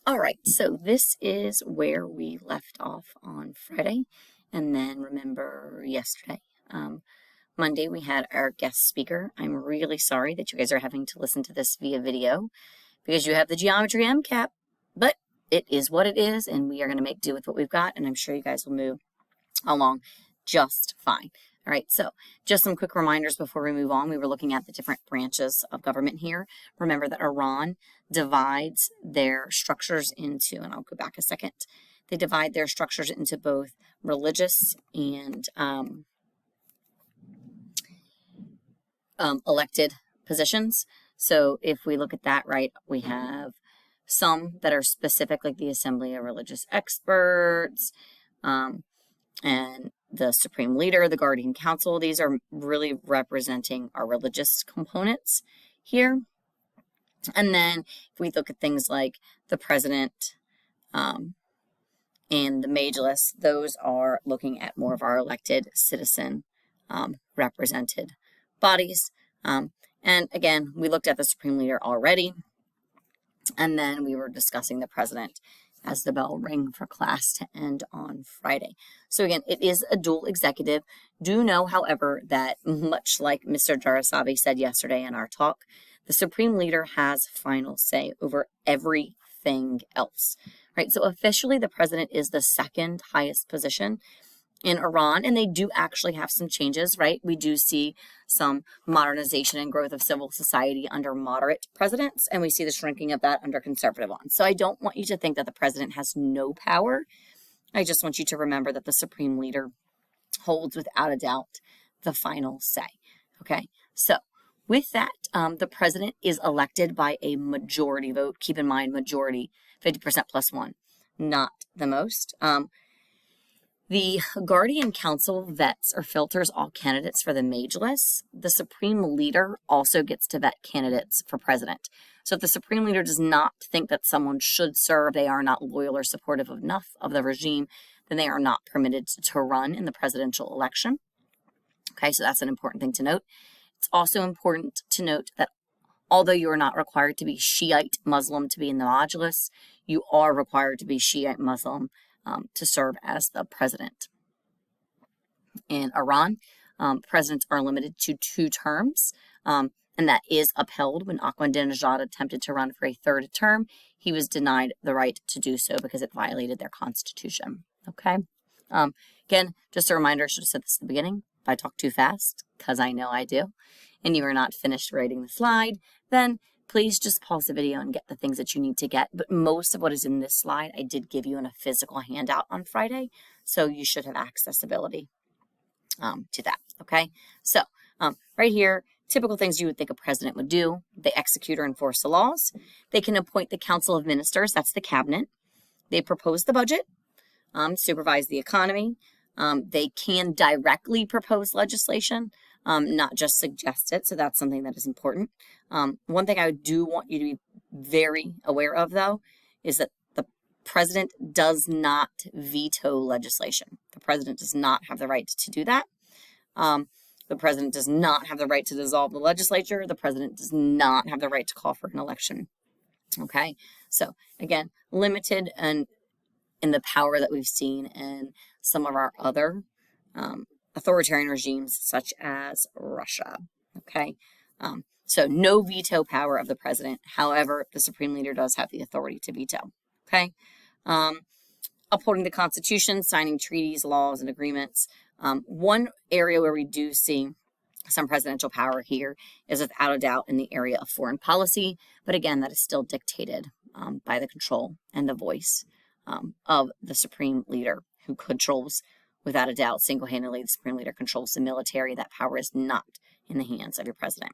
All right, so this is where we left off on Friday, and then remember yesterday. Monday, we had our guest speaker. I'm really sorry that you guys are having to listen to this via video because you have the geometry MCAT, but it is what it is, and we are going to make do with what we've got, and I'm sure you guys will move along just fine. All right, so just some quick reminders before we move on. We were looking at the different branches of government here. Remember that Iran divides their structures into, and I'll go back a second, they divide their structures into both religious and elected positions. So if we look at that, right, we have some that are specific, like the Assembly of Religious Experts, and the Supreme Leader, the Guardian Council. These are really representing our religious components here. And then if we look at things like the President and the Majlis, those are looking at more of our elected citizen represented bodies. And again, we looked at the Supreme Leader already, and then we were discussing the President as the bell rang for class to end on Friday. So again, it is a dual executive. Do know, however, that much like Mr. Jarasavi said yesterday in our talk, the Supreme Leader has final say over everything else, right? So officially, the President is the second highest position in Iran, and they do actually have some changes, right? We do see some modernization and growth of civil society under moderate presidents, and we see the shrinking of that under conservative ones. So I don't want you to think that the president has no power. I just want you to remember that the Supreme Leader holds, without a doubt, the final say, okay? So with that, the president is elected by a majority vote. Keep in mind, majority, 50% plus one, not the most. The Guardian Council vets or filters all candidates for the Majlis. The Supreme Leader also gets to vet candidates for president. So if the Supreme Leader does not think that someone should serve, they are not loyal or supportive enough of the regime, then they are not permitted to run in the presidential election. Okay, so that's an important thing to note. It's also important to note that although you are not required to be Shiite Muslim to be in the Majlis, you are required to be Shiite Muslim to serve as the president. In Iran, presidents are limited to 2 terms, and that is upheld. When Ahmadinejad attempted to run for a 3rd term, he was denied the right to do so because it violated their constitution. Okay. Again, just a reminder, I should have said this at the beginning. If I talk too fast, because I know I do, and you are not finished writing the slide, then please just pause the video and get the things that you need to get. But most of what is in this slide, I did give you in a physical handout on Friday, so you should have accessibility to that, okay? So right here, typical things you would think a president would do. They execute or enforce the laws. They can appoint the Council of Ministers, that's the cabinet. They propose the budget, supervise the economy. They can directly propose legislation, not just suggest it. So that's something that is important. One thing I do want you to be very aware of, though, is that the president does not veto legislation. The president does not have the right to do that. The president does not have the right to dissolve the legislature. The president does not have the right to call for an election. Okay, so again, limited and in the power that we've seen in some of our other authoritarian regimes, such as Russia. Okay, so no veto power of the president. However, the Supreme Leader does have the authority to veto. Okay, upholding the Constitution, signing treaties, laws, and agreements. One area where we do see some presidential power here is without a doubt in the area of foreign policy, but again, that is still dictated by the control and the voice of the Supreme Leader, who controls, without a doubt, single-handedly, the Supreme Leader controls the military. That power is not in the hands of your president.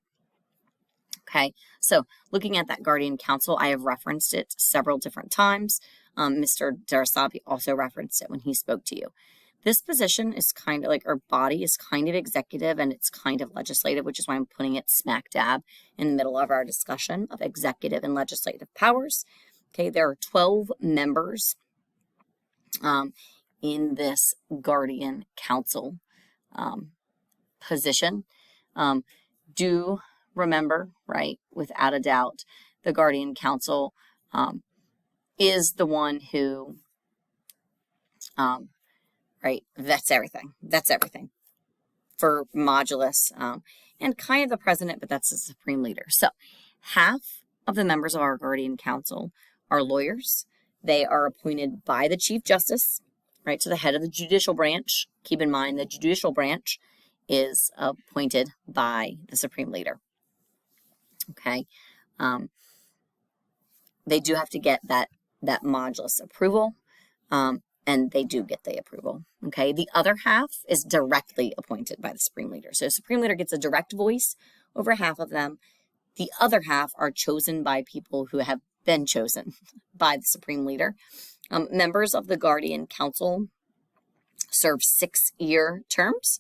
Okay, so looking at that Guardian Council, I have referenced it several different times. Mr. Jarasavi also referenced it when he spoke to you. This position is kind of like, our body is kind of executive and it's kind of legislative, which is why I'm putting it smack dab in the middle of our discussion of executive and legislative powers. Okay, there are 12 members in this Guardian Council position. Do remember, right, without a doubt, the Guardian Council is the one who, right, vets everything. That's everything for modulus, and kind of the president, but that's the supreme leader. So half of the members of our guardian council are lawyers. They are appointed by the Chief Justice, right, to the head of the judicial branch. Keep in mind the judicial branch is appointed by the supreme leader. Okay. They do have to get that modulus approval, and they do get the approval. Okay. The other half is directly appointed by the supreme leader. So the supreme leader gets a direct voice over half of them. The other half are chosen by people who have been chosen by the supreme leader. Members of the guardian council serve 6-year terms.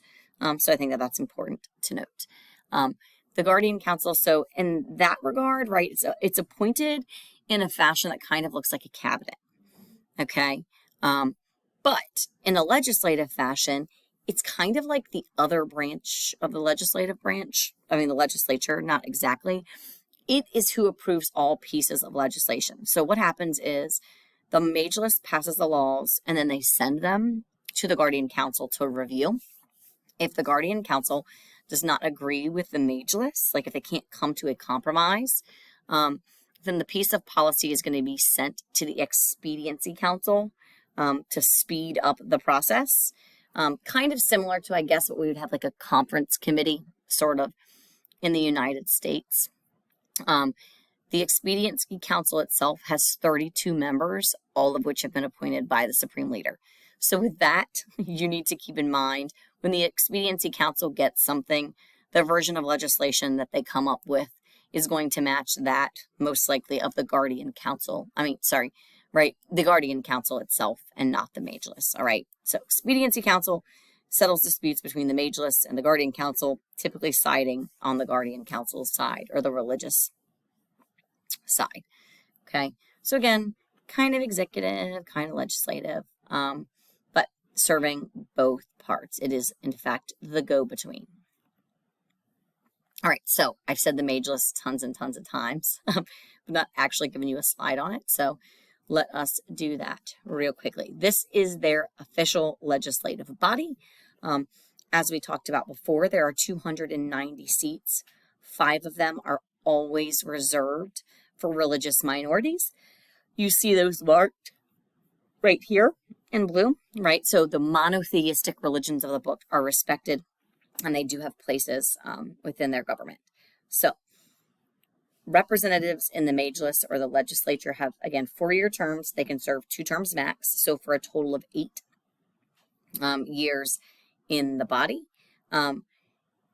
So I think that that's important to note. The guardian council, so in that regard, right, it's appointed in a fashion that kind of looks like a cabinet, okay? But in a legislative fashion, it's kind of like the other branch of the legislative branch. I mean, the legislature, not exactly. It is who approves all pieces of legislation. So what happens is the majlis passes the laws, and then they send them to the guardian council to review. If the guardian council does not agree with the majlis, like if they can't come to a compromise, then the piece of policy is going to be sent to the expediency council to speed up the process. Kind of similar to, I guess, what we would have like a conference committee, sort of, in the United States. The expediency council itself has 32 members, all of which have been appointed by the supreme leader. So with that, you need to keep in mind when the expediency council gets something, the version of legislation that they come up with is going to match that, most likely, of the guardian council. The guardian council itself and not the majlis. All right. So expediency council settles disputes between the majlis and the guardian council, typically siding on the guardian council's side or the religious side. Okay. So again, kind of executive, kind of legislative, but serving both parts. It is, in fact, the go-between. All right, so I've said the majlis tons and tons of times. I'm not actually giving you a slide on it, so let us do that real quickly. This is their official legislative body. As we talked about before, there are 290 seats. 5 of them are always reserved for religious minorities. You see those marked right here in blue, right? So the monotheistic religions of the book are respected, and they do have places within their government. So representatives in the majlis or the legislature have, again, 4-year terms. They can serve 2 terms max, so for a total of 8 years in the body.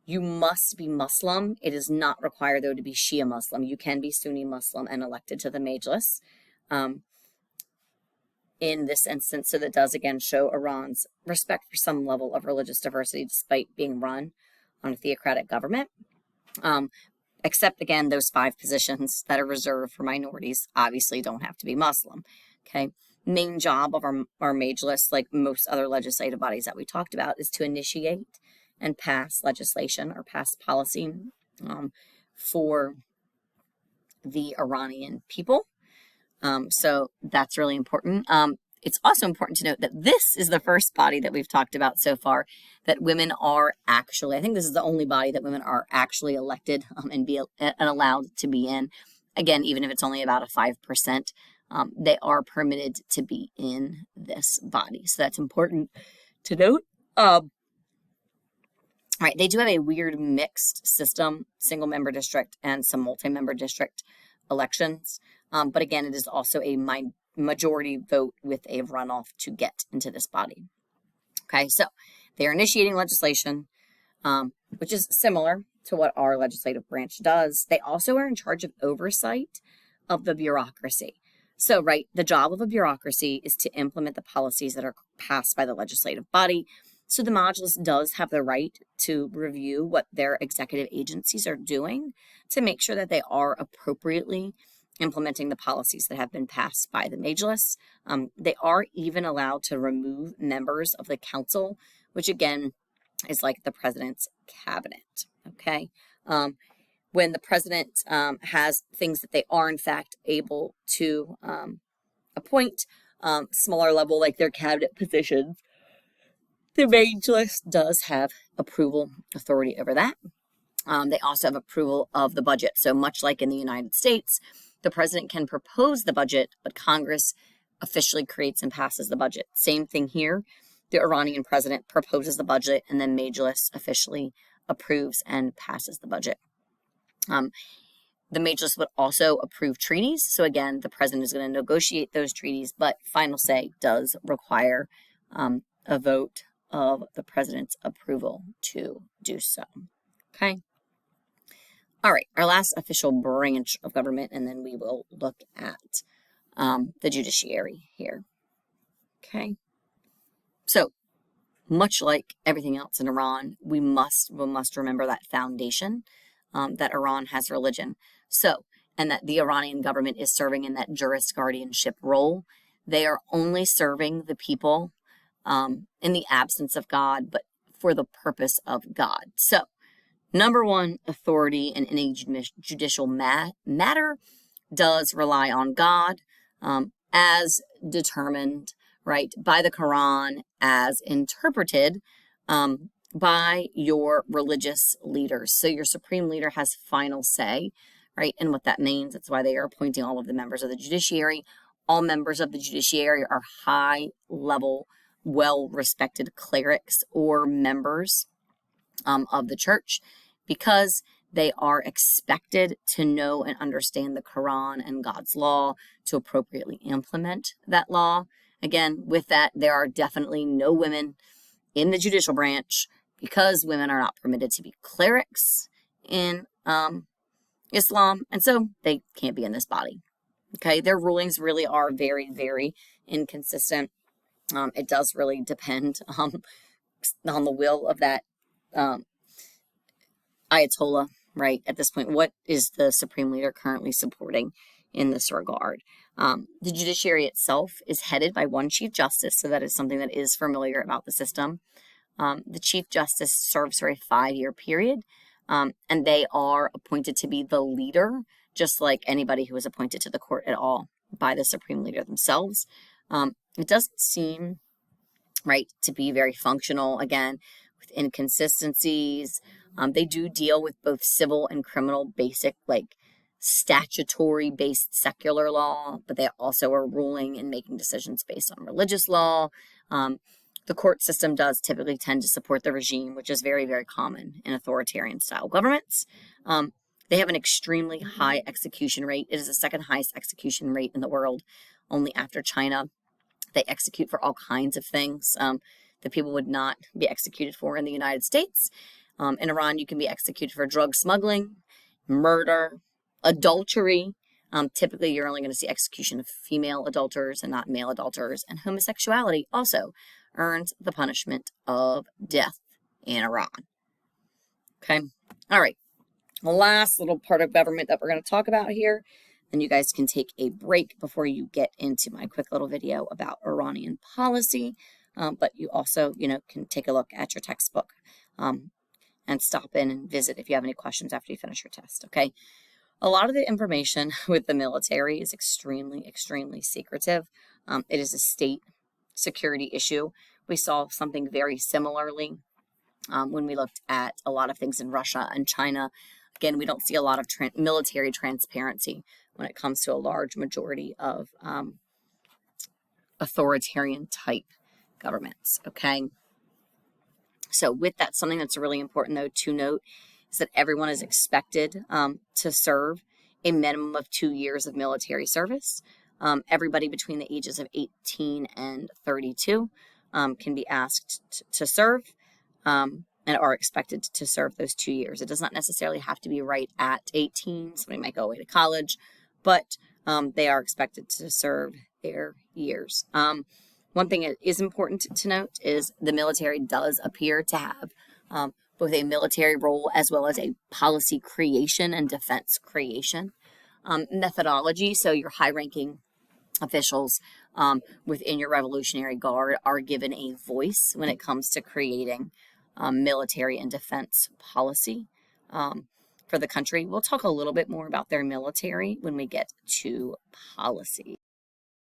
You must be Muslim. It is not required, though, to be Shia Muslim. You can be Sunni Muslim and elected to the majlis. In this instance, so that does, again, show Iran's respect for some level of religious diversity despite being run on a theocratic government. Except, again, those 5 positions that are reserved for minorities obviously don't have to be Muslim. Okay. Main job of our majlis, like most other legislative bodies that we talked about, is to initiate and pass legislation or pass policy for the Iranian people. So that's really important. It's also important to note that this is the first body that we've talked about so far that women are actually, I think this is the only body that women are actually elected and allowed to be in. Again, even if it's only about a 5%, they are permitted to be in this body. So that's important to note. Right, they do have a weird mixed system, single member district and some multi-member district elections. But again, it is also a majority vote with a runoff to get into this body. Okay, so they are initiating legislation, which is similar to what our legislative branch does. They also are in charge of oversight of the bureaucracy. So, right, the job of a bureaucracy is to implement the policies that are passed by the legislative body. So the majlis does have the right to review what their executive agencies are doing to make sure that they are appropriately implementing the policies that have been passed by the majlis. They are even allowed to remove members of the council, which again is like the president's cabinet. Okay. When the president has things that they are in fact able to appoint. Smaller level, like their cabinet positions, the Majlis does have approval authority over that. They also have approval of the budget. So much like in the United States, the president can propose the budget, but Congress officially creates and passes the budget. Same thing here. The Iranian president proposes the budget, and then Majlis officially approves and passes the budget. The Majlis would also approve treaties. So again, the president is going to negotiate those treaties, but final say does require a vote of the president's approval to do so. Okay. All right, our last official branch of government, and then we will look at the judiciary here. Okay. So much like everything else in Iran, we must remember that foundation, that Iran has religion. So, and that the Iranian government is serving in that juris guardianship role. They are only serving the people in the absence of God, but for the purpose of God. So, number one authority in any judicial matter does rely on God, as determined, right, by the Quran, as interpreted by your religious leaders. So your supreme leader has final say, right, and what that means. That's why they are appointing all of the members of the judiciary. All members of the judiciary are high-level, well-respected clerics or members of the church, because they are expected to know and understand the Quran and God's law to appropriately implement that law. Again, with that, there are definitely no women in the judicial branch, because women are not permitted to be clerics in Islam, and so they can't be in this body. Okay, their rulings really are very, very inconsistent. It does really depend on the will of that Ayatollah, right? At this point, what is the supreme leader currently supporting in this regard? The judiciary itself is headed by one chief justice, so that is something that is familiar about the system. The chief justice serves for a 5-year period, and they are appointed to be the leader, just like anybody who is appointed to the court at all by the supreme leader themselves. It doesn't seem right to be very functional, again, with inconsistencies. They do deal with both civil and criminal basic, like statutory-based secular law, but they also are ruling and making decisions based on religious law. The court system does typically tend to support the regime, which is very, very common in authoritarian-style governments. They have an extremely high execution rate. It is the second highest execution rate in the world, only after China. They execute for all kinds of things that people would not be executed for in the United States. In Iran, you can be executed for drug smuggling, murder, adultery. Typically, you're only going to see execution of female adulterers and not male adulterers. And homosexuality also earns the punishment of death in Iran. Okay. All right. The last little part of government that we're going to talk about here, and you guys can take a break before you get into my quick little video about Iranian policy. But you also, can take a look at your textbook and stop in and visit if you have any questions after you finish your test, okay? A lot of the information with the military is extremely, extremely secretive. It is a state security issue. We saw something very similarly when we looked at a lot of things in Russia and China. Again, we don't see a lot of military transparency when it comes to a large majority of authoritarian type governments, okay? So with that, something that's really important, though, to note is that everyone is expected to serve a minimum of 2 years of military service. Everybody between the ages of 18 and 32 can be asked to serve and are expected to serve those 2 years. It does not necessarily have to be right at 18. Somebody might go away to college, but they are expected to serve their years. One thing that is important to note is the military does appear to have both a military role as well as a policy creation and defense creation methodology. So your high-ranking officials within your Revolutionary Guard are given a voice when it comes to creating military and defense policy for the country. We'll talk a little bit more about their military when we get to policy.